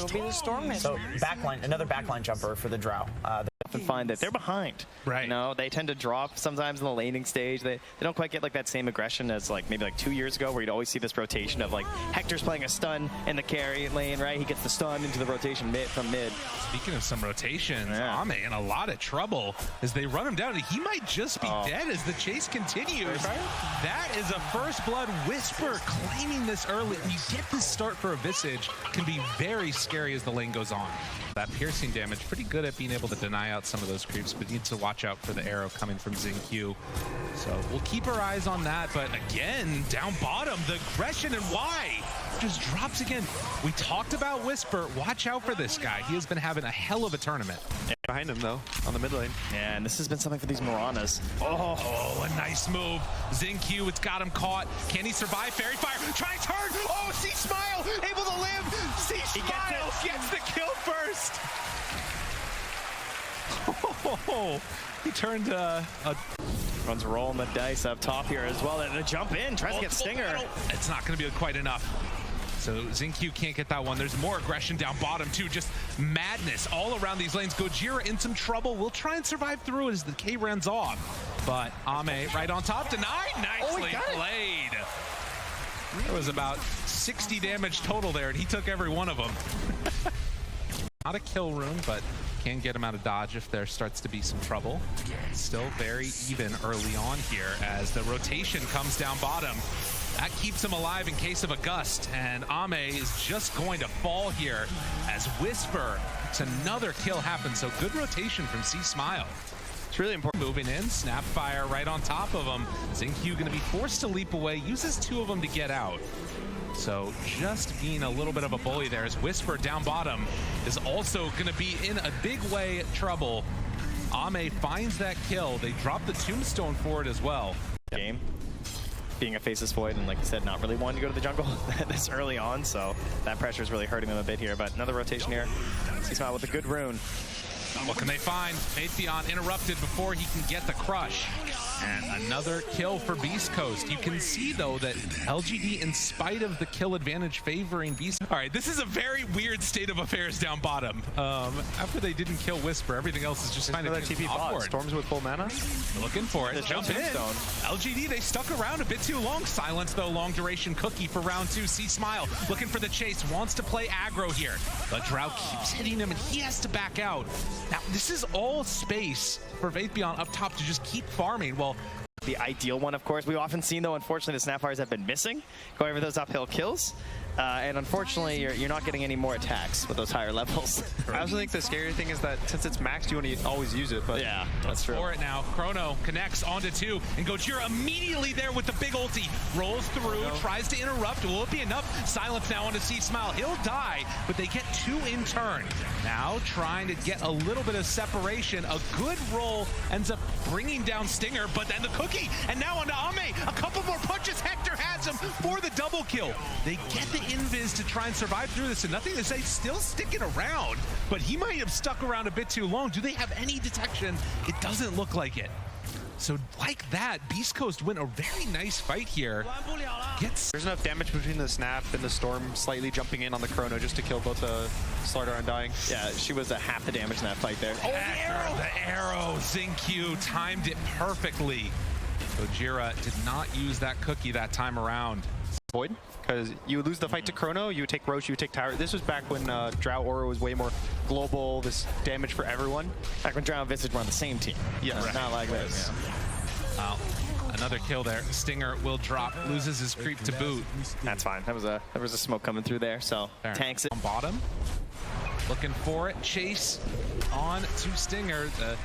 will be the Storm. So backline, another backline jumper for the Drow. Often find that they're behind. Right. You know, they tend to drop sometimes in the laning stage. They don't quite get like that same aggression as like maybe like 2 years ago, where you'd always see this rotation of like Hector's playing a stun in the carry lane, right? He gets the stun into the rotation from mid. Speaking of some rotations, Ame in a lot of trouble as they run him down. He might just be dead as the chase continues. That is a first blood. Whisper claiming this early. You get this start for a Visage can be very scary as the lane goes on. That piercing damage, pretty good at being able to deny out some of those creeps, but needs to watch out for the arrow coming from XinQ. So we'll keep our eyes on that, but again, down bottom, the aggression and why just drops again. We talked about Whisper. Watch out for this guy. He has been having a hell of a tournament. Behind him, though, on the mid lane. Yeah, and this has been something for these Maranas. Oh, a nice move. XinQ, it's got him caught. Can he survive? Fairy Fire, try and turn. Oh, See Smile, able to live. See Smile gets the kill first. Oh, he turned Runs rolling the dice up top here as well. And a jump in, tries to get Stinger. It's not going to be quite enough. So XinQ can't get that one. There's more aggression down bottom too. Just madness all around these lanes. Gojira in some trouble. We'll try and survive through it as the K runs off. But Ame right on top, denied. Nicely played. There was about 60 damage total there, and he took every one of them. Not a kill rune, but can get him out of dodge if there starts to be some trouble. Still very even early on here as the rotation comes down bottom. That keeps him alive in case of a gust, and Ame is just going to fall here as Whisper. It's another kill happens, so good rotation from See Smile. It's really important. Moving in, Snapfire right on top of him. XinQ going to be forced to leap away, uses 2 of them to get out. So just being a little bit of a bully there as Whisper down bottom is also going to be in a big way trouble. Ame finds that kill. They drop the tombstone for it as well. Game. Being a faceless void and, like you said, not really wanting to go to the jungle this early on, so that pressure is really hurting them a bit here. But another rotation here. See Smile with a good rune. What can they find? Atheon interrupted before he can get the crush. And another kill for Beast Coast. You can see, though, that LGD, in spite of the kill advantage favoring Beast... All right, this is a very weird state of affairs down bottom. After they didn't kill Whisper, everything else is just kind of awkward. Storms with full mana. Looking for it. Jump in. LGD, they stuck around a bit too long. Silence, though, long duration cookie for round 2. See Smile looking for the chase. Wants to play aggro here. But Drow keeps hitting him, and he has to back out. Now, this is all space for Faithbeyond up top to just keep farming. Well, the ideal one, of course. We've often seen, though, unfortunately, the Snapfires have been missing, going over those uphill kills. And unfortunately, you're not getting any more attacks with those higher levels. I also think the scary thing is that since it's maxed, you want to always use it. But yeah, that's true. For it now, Chrono connects onto 2, and Gojira immediately there with the big ulti. Rolls through, tries to interrupt. Will it be enough? Silence now onto See Smile. He'll die, but they get 2 in turn. Now trying to get a little bit of separation. A good roll ends up bringing down Stinger, but then the cookie, and now onto Ame. A couple more punches. Hector has him for the double kill. They get the invis to try and survive through this, and nothing to say, still sticking around, but he might have stuck around a bit too long. Do they have any detection? It doesn't look like it. So like that, Beast Coast win a very nice fight here. There's enough damage between the Snap and the Storm slightly jumping in on the Chrono just to kill both the Slardar and Dying. Yeah, she was half the damage in that fight there. Oh, the arrow! XinQ timed it perfectly. Gojira did not use that cookie that time around. Void, because you would lose the fight to Chrono, you would take Roche, you would take Tower. This was back when Drow Aura was way more global, this damage for everyone. Back when Drow and Visage were on the same team. Yeah, not like this. Wow. Another kill there. Stinger will drop, loses his creep to boot. That's fine. There was a smoke coming through there, so tanks it. On bottom, looking for it. Chase on to Stinger. The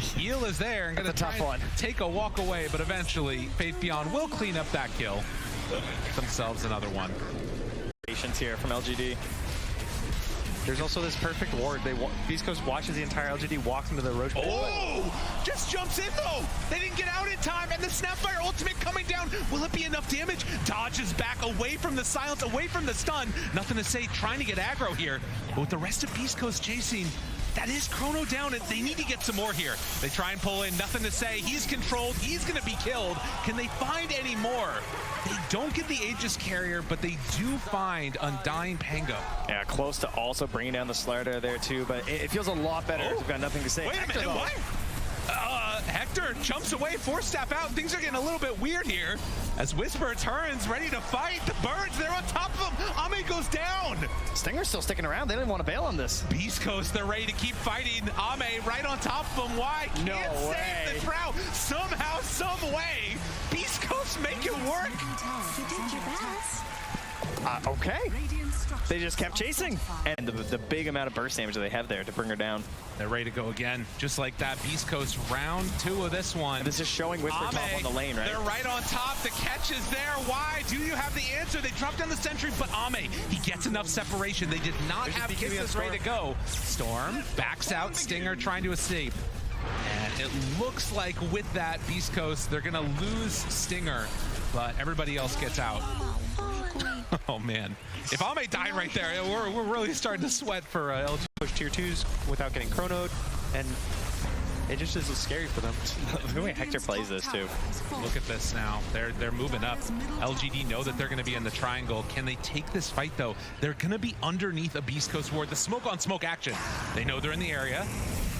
heal is there and gonna try and take a walk away, but eventually Faithbeyond will clean up that kill. Themselves another one. Patience here from LGD. There's also this perfect ward. Beast Coast watches the entire LGD, walks into the Roche. Oh! Just jumps in though! They didn't get out in time, and the Snapfire ultimate coming down. Will it be enough damage? Dodges back away from the silence, away from the stun. Nothing to say, trying to get aggro here. But with the rest of Beast Coast chasing, that is Chrono down, and they need to get some more here. They try and pull in, nothing to say. He's controlled, he's going to be killed. Can they find any more? They don't get the Aegis carrier, but they do find Undying Pango. Yeah, close to also bringing down the Slider there too, but it feels a lot better. We've got nothing to say. Wait a minute, what? Hector jumps away, force staff out. Things are getting a little bit weird here as Whisper turns, ready to fight. The birds, they're on top of him. Ame goes down. Stinger's still sticking around. They didn't want to bail on this. Beast Coast, they're ready to keep fighting. Ame right on top of him. Why? No Can't way. save the Drow. Somehow, some way, Beast Coast make it work. You did your best. Okay. They just kept chasing. And the big amount of burst damage that they have there to bring her down. They're ready to go again. Just like that, Beast Coast round 2 of this one. And this is showing Whisper top on the lane, right? They're right on top. The catch is there. Why? Do you have the answer? They dropped down the sentry, but Ame, he gets enough separation. They did not have kisses ready to go. Storm backs out. Stinger trying to escape. And it looks like with that, Beast Coast, they're going to lose Stinger, but everybody else gets out. Oh, man. If Ame died right there, we're really starting to sweat for LG. Push tier 2s without getting chronoed, and it just is scary for them. The way Hector plays this, too. Look at this now. They're moving up. LGD know that they're going to be in the triangle. Can they take this fight, though? They're going to be underneath a Beast Coast ward. The smoke on smoke action. They know they're in the area.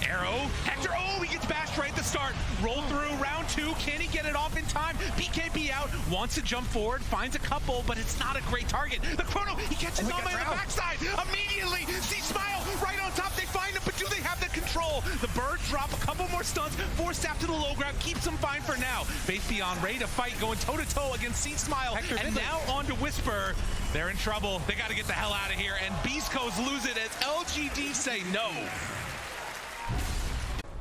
Arrow. Hector, oh, he gets bashed right at the start. Roll through round 2. Can he get it off in time? BKB out. Wants to jump forward. Finds a couple, but it's not a great target. The Chrono, he catches Ame on the backside. Immediately, see Smile right on top. They find him, but do they have the control? The birds drop a couple more stuns. Force staff to the low ground. Keeps them fine for now. Faith Beyond ready to fight, going toe-to-toe against C Smile. Hector and now on to Whisper. They're in trouble. They got to get the hell out of here. And Beast Coast lose it as LGD say no.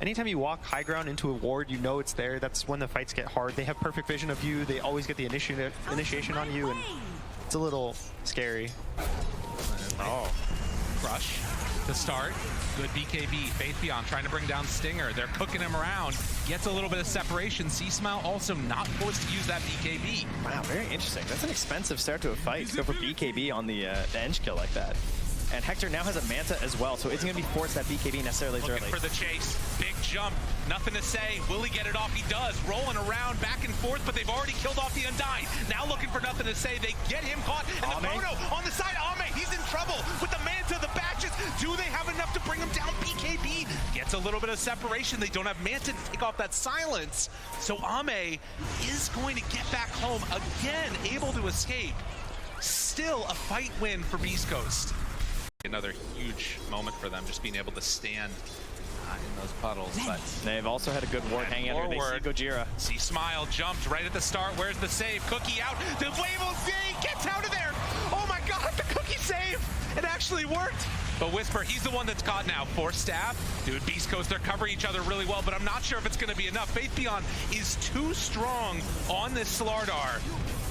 Anytime you walk high ground into a ward, you know it's there. That's when the fights get hard. They have perfect vision of you. They always get the initiation on you, and it's a little scary. Oh. Crush to start. Good BKB. Faith Beyond trying to bring down Stinger. They're cooking him around. Gets a little bit of separation. C-Smile also not forced to use that BKB. Wow, very interesting. That's an expensive start to a fight to go for BKB on the edge kill like that. And Hector now has a Manta as well, so isn't going to be forced that BKB necessarily as early. Looking for the chase. Big jump. Nothing to say. Will he get it off? He does. Rolling around back and forth, but they've already killed off the Undying. Now looking for nothing to say. They get him caught. And the Chrono on the side. Ame, he's in trouble with the Manta, the batches. Do they have enough to bring him down? BKB gets a little bit of separation. They don't have Manta to take off that silence. So Ame is going to get back home again, able to escape. Still a fight win for Beast Coast. Another huge moment for them, just being able to stand in those puddles. But they've also had a good ward hanging out here. They see Gojira. See Smile jumped right at the start. Where's the save? Cookie out. The Wavell gets out of there. Oh my God, the Cookie save. It actually worked. But Whisper, he's the one that's caught now. Force staff. Dude, Beast Coast, they're covering each other really well, but I'm not sure if it's going to be enough. Faith Beyond is too strong on this Slardar.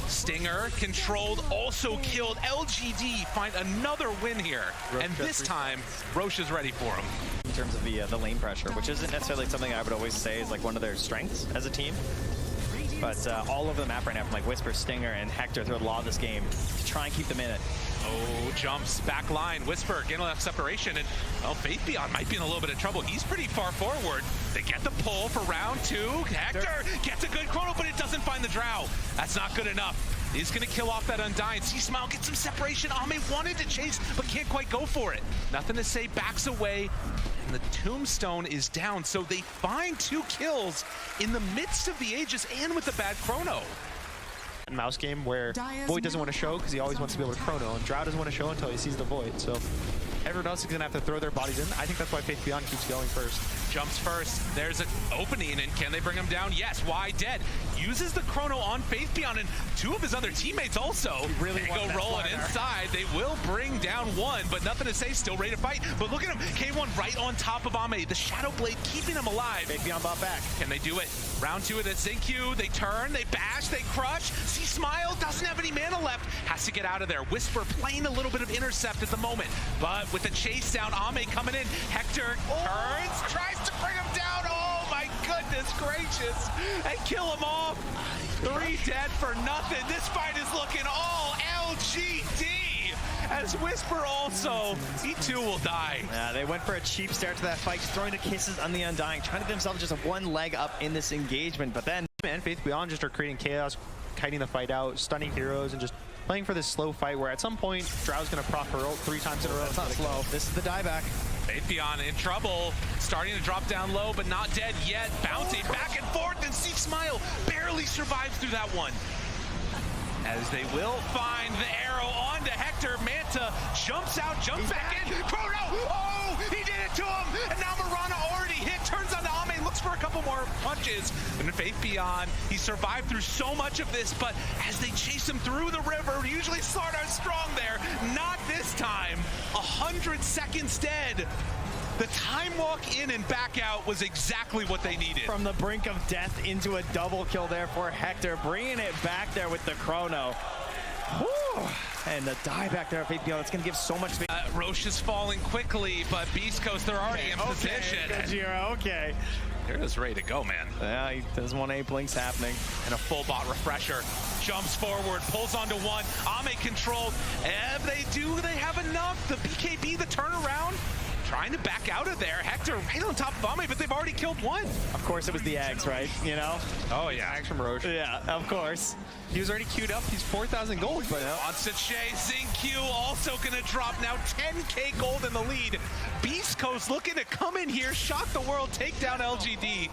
Stinger controlled, also killed. LGD find another win here, and this time Roche is ready for him. In terms of the lane pressure, which isn't necessarily something I would always say is like one of their strengths as a team. But all over the map right now, from like Whisper, Stinger, and Hector through a lot of this game to try and keep them in it. Oh, jumps, back line, Whisper, getting enough separation, and well, Faith Beyond might be in a little bit of trouble. He's pretty far forward. They get the pull for round 2. Hector gets a good chrono, but it doesn't find the Drow. That's not good enough. He's going to kill off that Undying. C-Smile gets some separation. Ame wanted to chase, but can't quite go for it. Nothing to say, backs away, and the Tombstone is down. So they find 2 kills in the midst of the Aegis and with the bad chrono. Mouse game where Void doesn't want to show because he always wants to be able to chrono, and Drow doesn't want to show until he sees the Void. So everyone else is going to have to throw their bodies in. I think that's why Faith Beyond keeps going first. Jumps first. There's an opening, and can they bring him down? Yes. Why dead? Uses the chrono on Faith Beyond, and 2 of his other teammates also. They go rolling inside. They will bring down 1, but nothing to say. Still ready to fight. But look at him. K1 right on top of Ame. The Shadow Blade keeping him alive. Faith Beyond bought back. Can they do it? Round 2 of the ZQ. They turn. They bash. They crush. See Smile doesn't have any mana left. Has to get out of there. Whisper playing a little bit of intercept at the moment, but with the chase down, Ame coming in. Hector turns, tries to bring him down. Oh my goodness gracious, and kill him off. 3 dead for nothing. This fight is looking all LGD as Whisper also, he too will die. Yeah, they went for a cheap start to that fight, throwing the kisses on the Undying, trying to get themselves just one leg up in this engagement, but then And Faith Beyond just are creating chaos, kiting the fight out, stunning heroes, and just playing for this slow fight where at some point, Drow's going to proc her ult 3 times in a row. it's not slow. This is the dieback. Faith in trouble, starting to drop down low, but not dead yet. Bouncing back and forth, and C-Smile barely survives through that one. As they will find the arrow onto Hector. Manta jumps out, jumps back in. Chrono! Oh, he did it to him! And now Mirana already hit, turns on to Ame, looks for a couple more punches. And in Faith Beyond, he survived through so much of this, but as they chase him through the river, usually start out strong there. Not this time. 100 seconds dead. The time walk in and back out was exactly what they needed. From the brink of death into a double kill there for Hector, bringing it back there with the Chrono. Whew. And the dieback there of Faith Beyond, it's going to give so much space. Roche is falling quickly, but Beast Coast, they're already in position. Gojira, okay. They're just ready to go, man. Yeah, he doesn't want any blinks happening. And a full bot refresher. Jumps forward, pulls onto one. Ame controlled. If they have enough. The BKB, the turnaround. Trying to back out of there. Hector right on top of Ame, but they've already killed one. Of course it was the eggs, right? You know? Oh, yeah. Eggs from Roche. Yeah, of course. He was already queued up. He's 4,000 gold, but On Sache, XinQ also going to drop now 10k gold in the lead. Beast Coast looking to come in here, shock the world, take down LGD.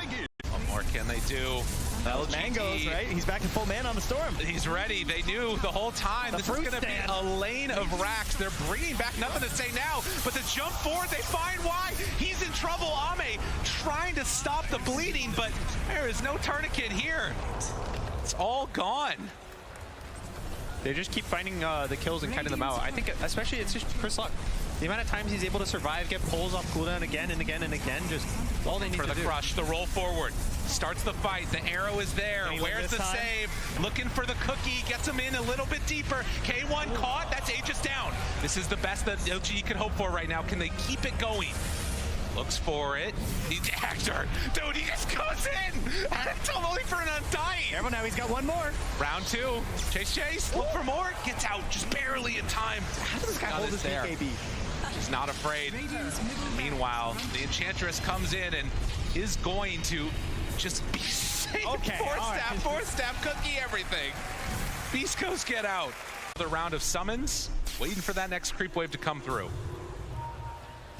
What more can they do? LGD. Mangoes, right? He's back to full man on the Storm. He's ready. They knew the whole time this is going to be a lane of racks. They're bringing back nothing to say now, but the jump forward, they find why. He's in trouble. Ame trying to stop the bleeding, but there is no tourniquet here. It's all gone. they just keep finding the kills and kiting them out. I think especially it's just Chris Luck. The amount of times he's able to survive, get pulls off cooldown again and again and again, just all they need to do. For the crush, the roll forward. Starts the fight, the arrow is there. Where's the save? Looking for the cookie, gets him in a little bit deeper. K1 caught, that's Aegis down. This is the best that LGD can hope for right now. Can they keep it going? Looks for it. Hector, dude, he just goes in. Only for an Undying. Careful now, he's got one more. Round two. Chase, look for more. Gets out just barely in time. How does this guy hold his BKB? She's not afraid. Meanwhile, the Enchantress comes in and is going to just be safe. Okay, Fourth staff, cookie, everything. Beast Coast get out. Another round of summons, waiting for that next creep wave to come through.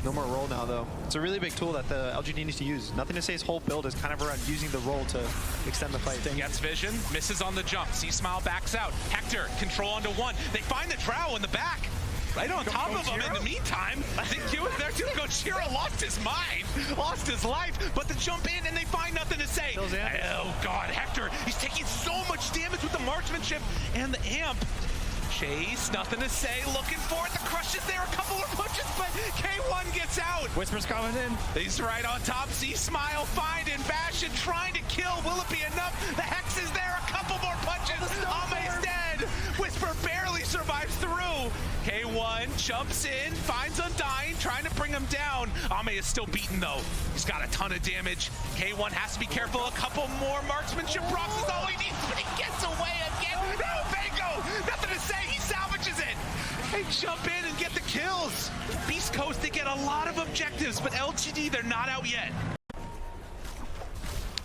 No more roll now, though. It's a really big tool that the LGD needs to use. Nothing to say his whole build is kind of around using the roll to extend the fight. Gets vision, misses on the jump. C-Smile backs out. Hector, control onto one. They find the Drow in the back. Right on top of him. In the meantime, XinQ is there too. Gojira lost his mind, lost his life, but the jump in and they find nothing to say. Oh God, Hector, he's taking so much damage with the marksmanship and the amp. Chase, nothing to say, looking for it. The crush is there, a couple of punches, but K1 gets out. Whisper's coming in. He's right on top. C-Smile finding Bastion, trying to kill. Will it be enough? The Hex is there, a couple more punches. Ame's dead. Whisper barely survives through. K1 jumps in, finds Undying, trying to bring him down. Ame is still beaten though. He's got a ton of damage. K1 has to be careful. A couple more marksmanship procs is all he needs, but he gets away again. No, Bango! Nothing to say. He salvages it. They jump in and get the kills. Beast Coast, they get a lot of objectives, but LGD, they're not out yet.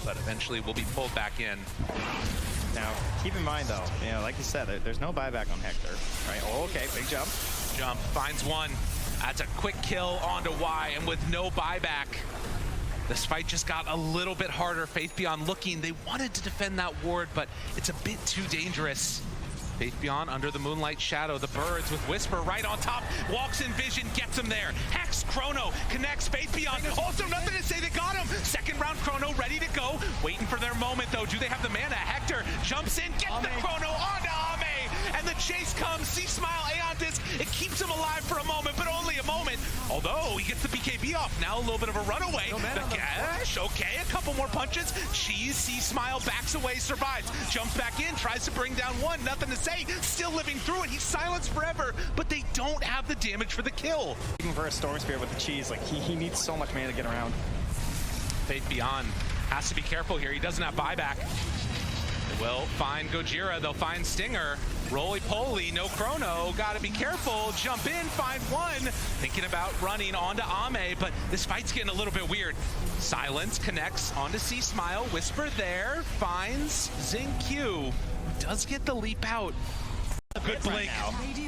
But eventually we'll be pulled back in. Now, keep in mind though, you know, like you said, there's no buyback on Hector, right? Oh, okay, big jump. Jump, finds one. That's a quick kill onto Y, and with no buyback, this fight just got a little bit harder. Faith Beyond looking, they wanted to defend that ward, but it's a bit too dangerous. Faith Beyond under the moonlight shadow, the birds with Whisper right on top, walks in vision, gets him there. Hex, Chrono, connects, Faith Beyond, also nothing to say, they got him. Second round Chrono ready to go, waiting for their moment though. Do they have the mana? Hector jumps in, gets the Chrono onto Ame, and the chase comes. C-Smile, Aeon Disc, it keeps him alive for a moment, but only a moment. Although he gets the BKB off, now a little bit of a runaway. The Gash, okay, a couple more punches. Cheese, C-Smile backs away, survives, jumps back in, tries to bring down one, nothing to say, still living through it. He's silenced forever, but they don't have the damage for the kill. Even for a Storm Spear with the cheese, like he needs so much mana to get around. Faith Beyond has to be careful here. He doesn't have buyback. Will find Gojira, they'll find Stinger. Roly-poly, no chrono, gotta be careful. Jump in, find one. Thinking about running onto Ame, but this fight's getting a little bit weird. Silence connects onto C-Smile, Whisper there, finds XingQ, who does get the leap out. Good blink.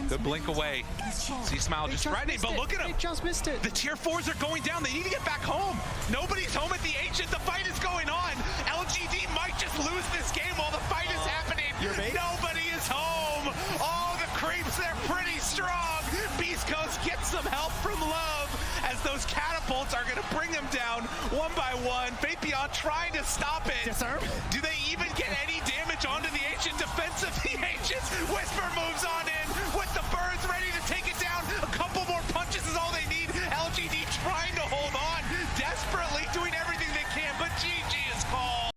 Good blink away. C-Smile just threatening, but look at him. They just missed it. The tier 4s are going down. They need to get back home. Nobody's home at the Ancient. The fight is going on. LGD might just lose this game while the fight is happening. Nobody is home. Oh, the creeps, they're pretty strong. Beast Coast gets some help from Love as those catapults are going to bring them down one by one. Fabian trying to stop it. Yes, sir. Do they even get any damage onto the Ancient? Defense of the Ancients. Whisper